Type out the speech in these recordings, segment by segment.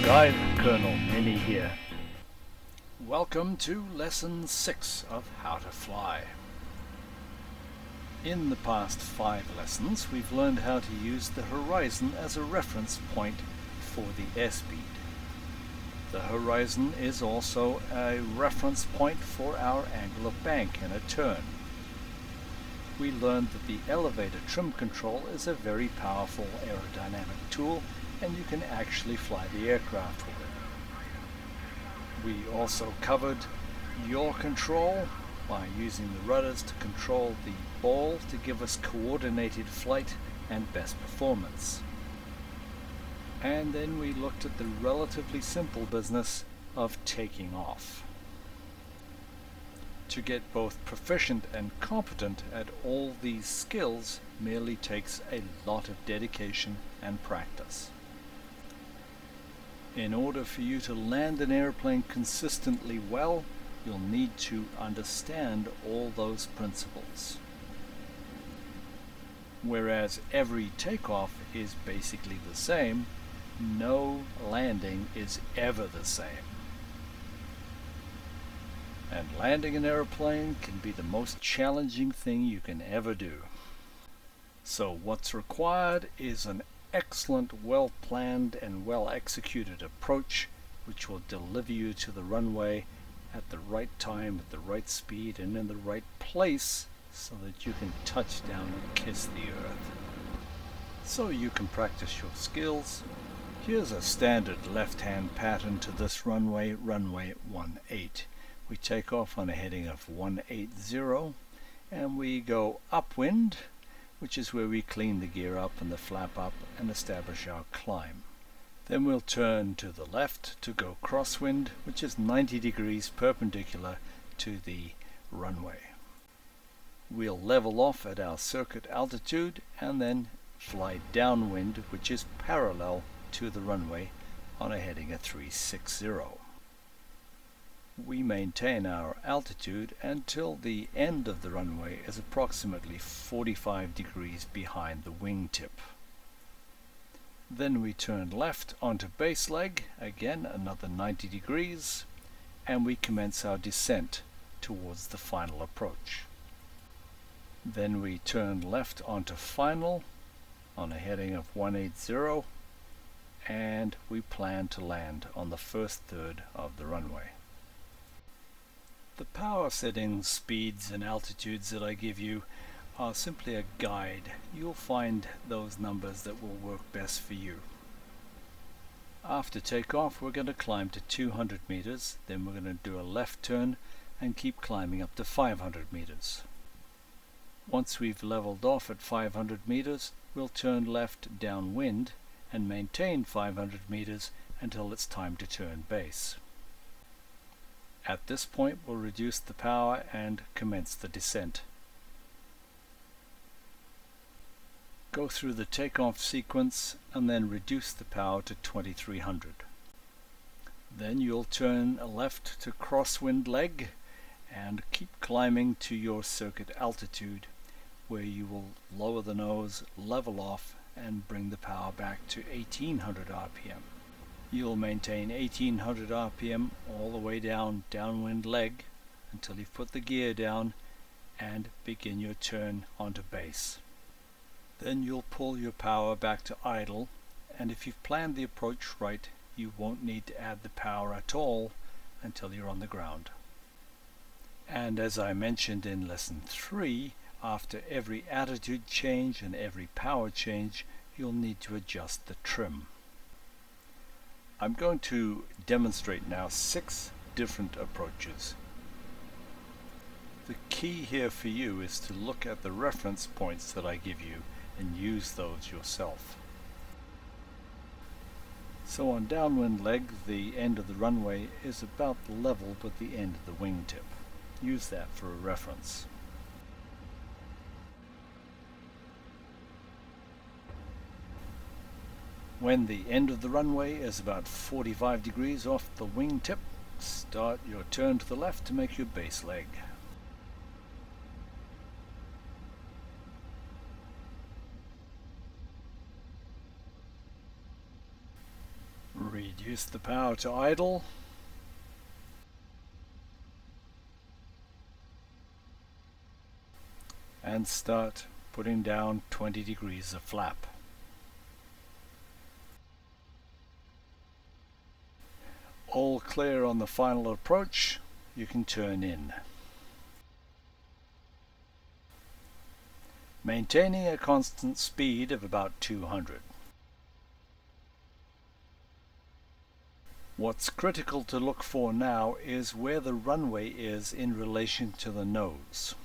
Guide Colonel Ninny here. Welcome to Lesson 6 of How to Fly. In the past 5 lessons, we've learned how to use the horizon as a reference point for the airspeed. The horizon is also a reference point for our angle of bank in a turn. We learned that the elevator trim control is a very powerful aerodynamic tool, and you can actually fly the aircraft with it. We also covered yaw control by using the rudders to control the ball to give us coordinated flight and best performance. And then we looked at the relatively simple business of taking off. To get both proficient and competent at all these skills merely takes a lot of dedication and practice. In order for you to land an airplane consistently well, you'll need to understand all those principles. Whereas every takeoff is basically the same, no landing is ever the same. And landing an airplane can be the most challenging thing you can ever do. So what's required is an excellent, well-planned and well-executed approach which will deliver you to the runway at the right time, at the right speed and in the right place so that you can touch down and kiss the earth. So you can practice your skills. Here's a standard left-hand pattern to this runway 18. We take off on a heading of 180 and we go upwind, which is where we clean the gear up and the flap up and establish our climb. Then we'll turn to the left to go crosswind, which is 90 degrees perpendicular to the runway. We'll level off at our circuit altitude and then fly downwind, which is parallel to the runway on a heading of 360. We maintain our altitude until the end of the runway is approximately 45 degrees behind the wingtip. Then we turn left onto base leg, again another 90 degrees, and we commence our descent towards the final approach. Then we turn left onto final on a heading of 180, and we plan to land on the first third of the runway. The power settings, speeds and altitudes that I give you are simply a guide. You'll find those numbers that will work best for you. After takeoff, we're going to climb to 200 meters, then we're going to do a left turn and keep climbing up to 500 meters. Once we've leveled off at 500 meters, we'll turn left downwind and maintain 500 meters until it's time to turn base. At this point, we'll reduce the power and commence the descent. Go through the takeoff sequence and then reduce the power to 2300. Then you'll turn left to crosswind leg and keep climbing to your circuit altitude, where you will lower the nose, level off and bring the power back to 1800 RPM. You'll maintain 1800 RPM all the way down downwind leg until you've put the gear down and begin your turn onto base. Then you'll pull your power back to idle, and if you've planned the approach right, you won't need to add the power at all until you're on the ground. And as I mentioned in lesson 3, after every attitude change and every power change, you'll need to adjust the trim. I'm going to demonstrate now 6 different approaches. The key here for you is to look at the reference points that I give you and use those yourself. So on downwind leg, the end of the runway is about level with the end of the wingtip. Use that for a reference. When the end of the runway is about 45 degrees off the wingtip, start your turn to the left to make your base leg. Reduce the power to idle. And start putting down 20 degrees of flap. All clear on the final approach, you can turn in. Maintaining a constant speed of about 200. What's critical to look for now is where the runway is in relation to the nose.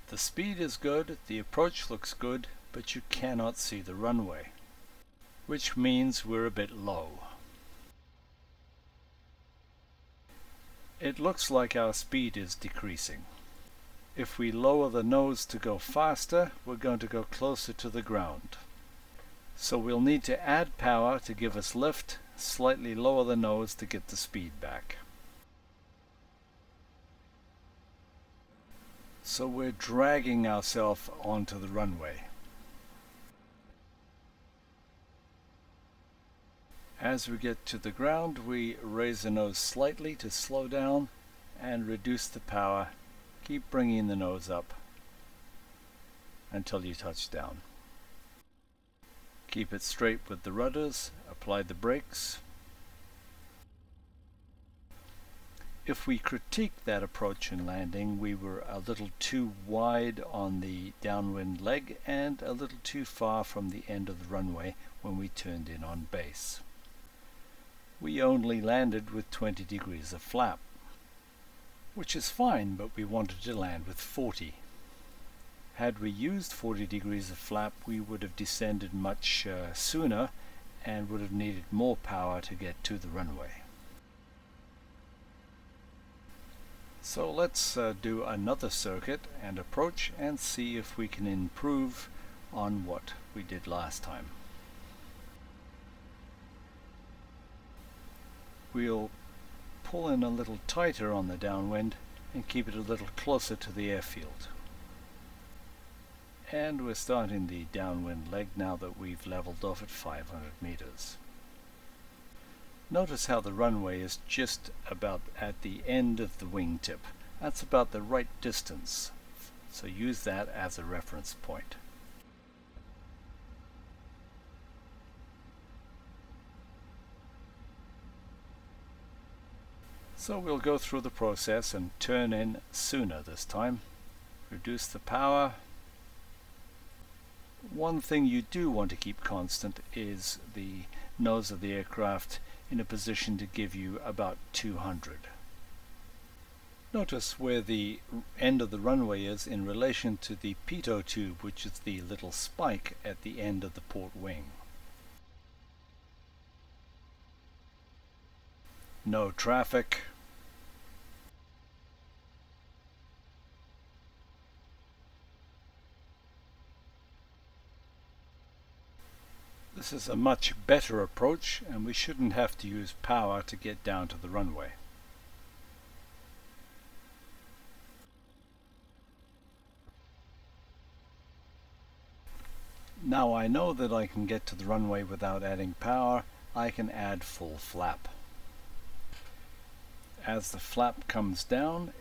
The speed is good, the approach looks good, but you cannot see the runway, which means we're a bit low. It looks like our speed is decreasing. If we lower the nose to go faster, we're going to go closer to the ground. So we'll need to add power to give us lift, slightly lower the nose to get the speed back. So we're dragging ourselves onto the runway. As we get to the ground, we raise the nose slightly to slow down and reduce the power. Keep bringing the nose up until you touch down. Keep it straight with the rudders, apply the brakes. If we critique that approach in landing, we were a little too wide on the downwind leg and a little too far from the end of the runway when we turned in on base. We only landed with 20 degrees of flap, which is fine, but we wanted to land with 40. Had we used 40 degrees of flap, we would have descended much sooner and would have needed more power to get to the runway. So let's do another circuit and approach and see if we can improve on what we did last time. We'll pull in a little tighter on the downwind and keep it a little closer to the airfield. And we're starting the downwind leg now that we've leveled off at 500 meters. Notice how the runway is just about at the end of the wingtip. That's about the right distance, so use that as a reference point. So we'll go through the process and turn in sooner this time. Reduce the power. One thing you do want to keep constant is the nose of the aircraft in a position to give you about 200. Notice where the end of the runway is in relation to the pitot tube, which is the little spike at the end of the port wing. No traffic. This is a much better approach, and we shouldn't have to use power to get down to the runway. Now I know that I can get to the runway without adding power. I can add full flap. As the flap comes down,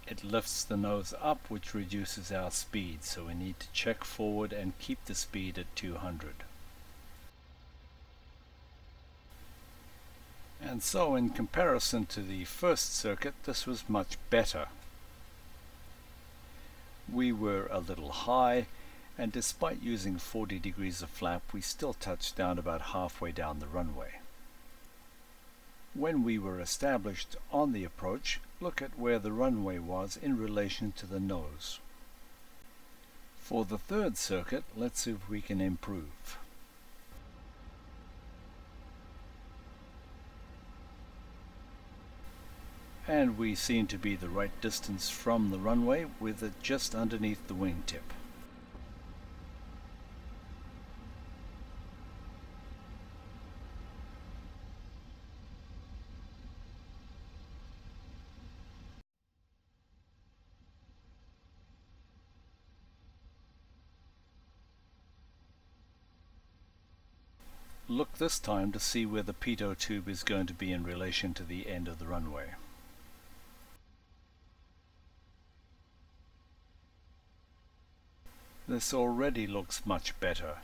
it lifts the nose up, which reduces our speed, so we need to check forward and keep the speed at 200. And so in comparison to the first circuit, this was much better. We were a little high, and despite using 40 degrees of flap, we still touched down about halfway down the runway. When we were established on the approach, look at where the runway was in relation to the nose. For the third circuit, let's see if we can improve. And we seem to be the right distance from the runway, with it just underneath the wingtip. Look this time to see where the pitot tube is going to be in relation to the end of the runway. This already looks much better.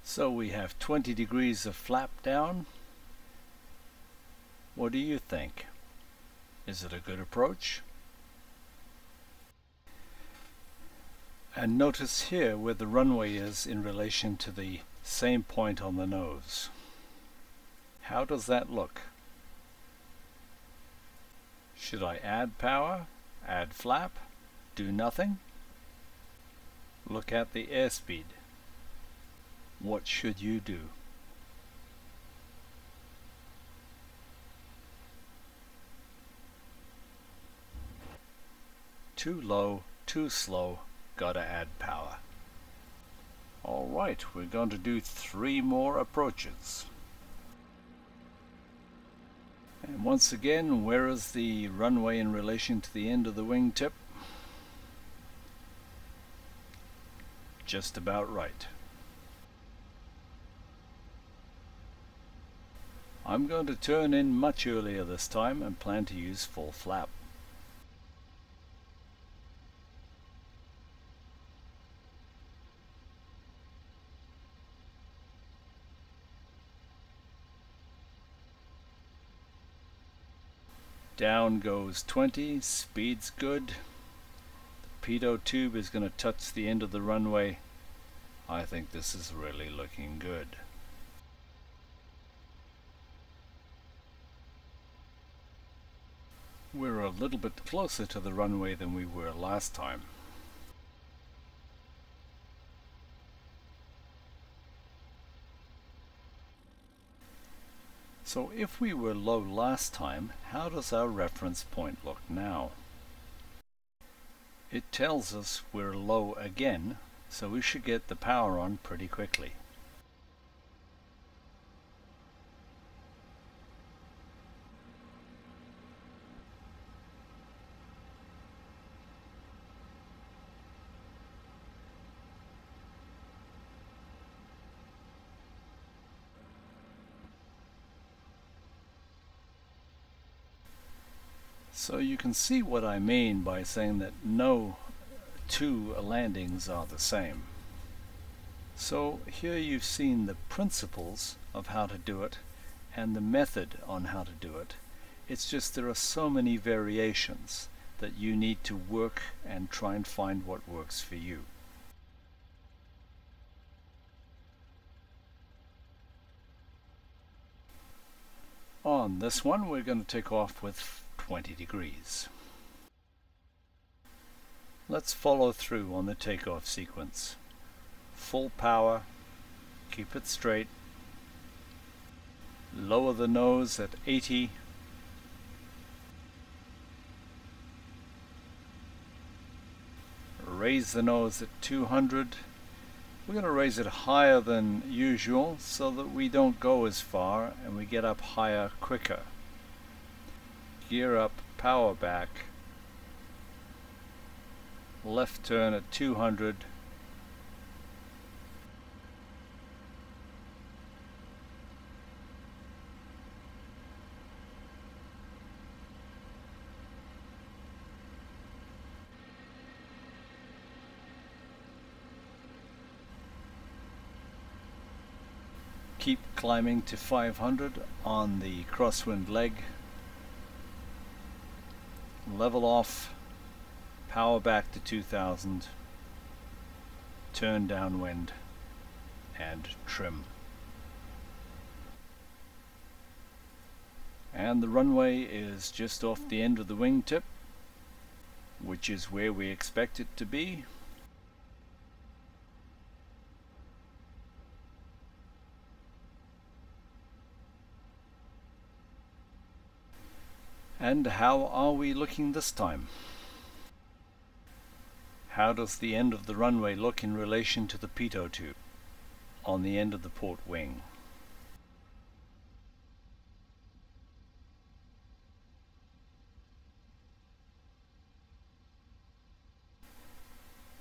So we have 20 degrees of flap down. What do you think? Is it a good approach? And notice here where the runway is in relation to the same point on the nose. How does that look? Should I add power, add flap, do nothing? Look at the airspeed. What should you do? Too low, too slow, gotta add power. Alright, we're going to do 3 more approaches. And once again, where is the runway in relation to the end of the wingtip? Just about right. I'm going to turn in much earlier this time and plan to use full flap. Down goes 20, speed's good. The pitot tube is going to touch the end of the runway. I think this is really looking good. We're a little bit closer to the runway than we were last time. So if we were low last time, how does our reference point look now? It tells us we're low again, so we should get the power on pretty quickly. So you can see what I mean by saying that no 2 landings are the same. So here you've seen the principles of how to do it and the method on how to do it. It's just there are so many variations that you need to work and try and find what works for you. On this one we're going to take off with 20 degrees. Let's follow through on the takeoff sequence. Full power, keep it straight, lower the nose at 80, raise the nose at 200. We're going to raise it higher than usual so that we don't go as far and we get up higher quicker. Gear up, power back, left turn at 200, keep climbing to 500 on the crosswind leg, level off, power back to 2000, turn downwind and trim. And the runway is just off the end of the wingtip, which is where we expect it to be. And how are we looking this time? How does the end of the runway look in relation to the pitot tube on the end of the port wing?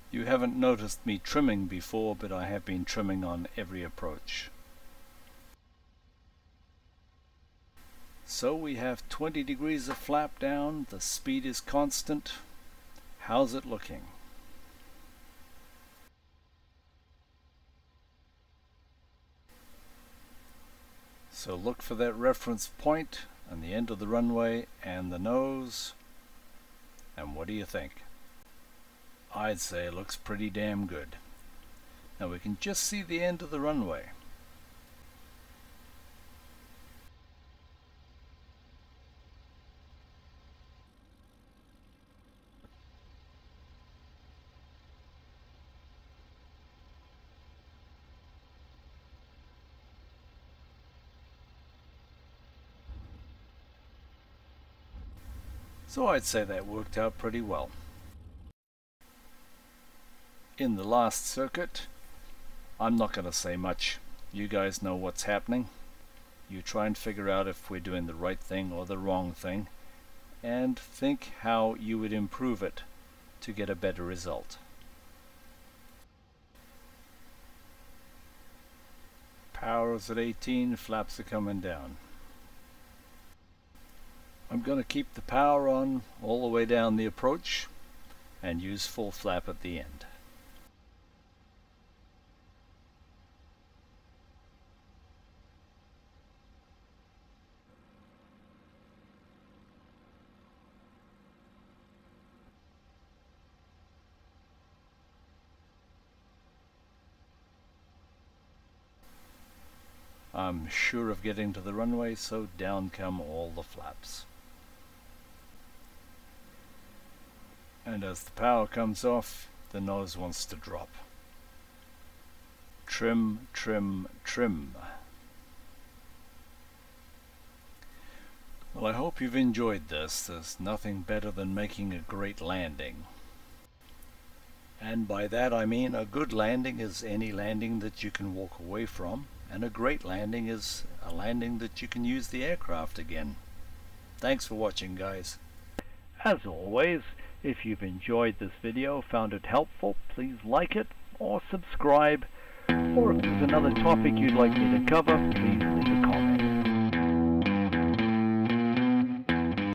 You haven't noticed me trimming before, but I have been trimming on every approach. So we have 20 degrees of flap down, the speed is constant. How's it looking? So look for that reference point on the end of the runway and the nose. And what do you think? I'd say it looks pretty damn good. Now we can just see the end of the runway. So I'd say that worked out pretty well. In the last circuit, I'm not going to say much. You guys know what's happening. You try and figure out if we're doing the right thing or the wrong thing, and think how you would improve it to get a better result. Power is at 18, flaps are coming down. I'm going to keep the power on all the way down the approach and use full flap at the end. I'm sure of getting to the runway, so down come all the flaps. And as the power comes off, the nose wants to drop. Trim, trim, trim. Well, I hope you've enjoyed this. There's nothing better than making a great landing. And by that I mean a good landing is any landing that you can walk away from, and a great landing is a landing that you can use the aircraft again. Thanks for watching, guys. As always, if you've enjoyed this video, found it helpful, please like it or subscribe. Or if there's another topic you'd like me to cover, please leave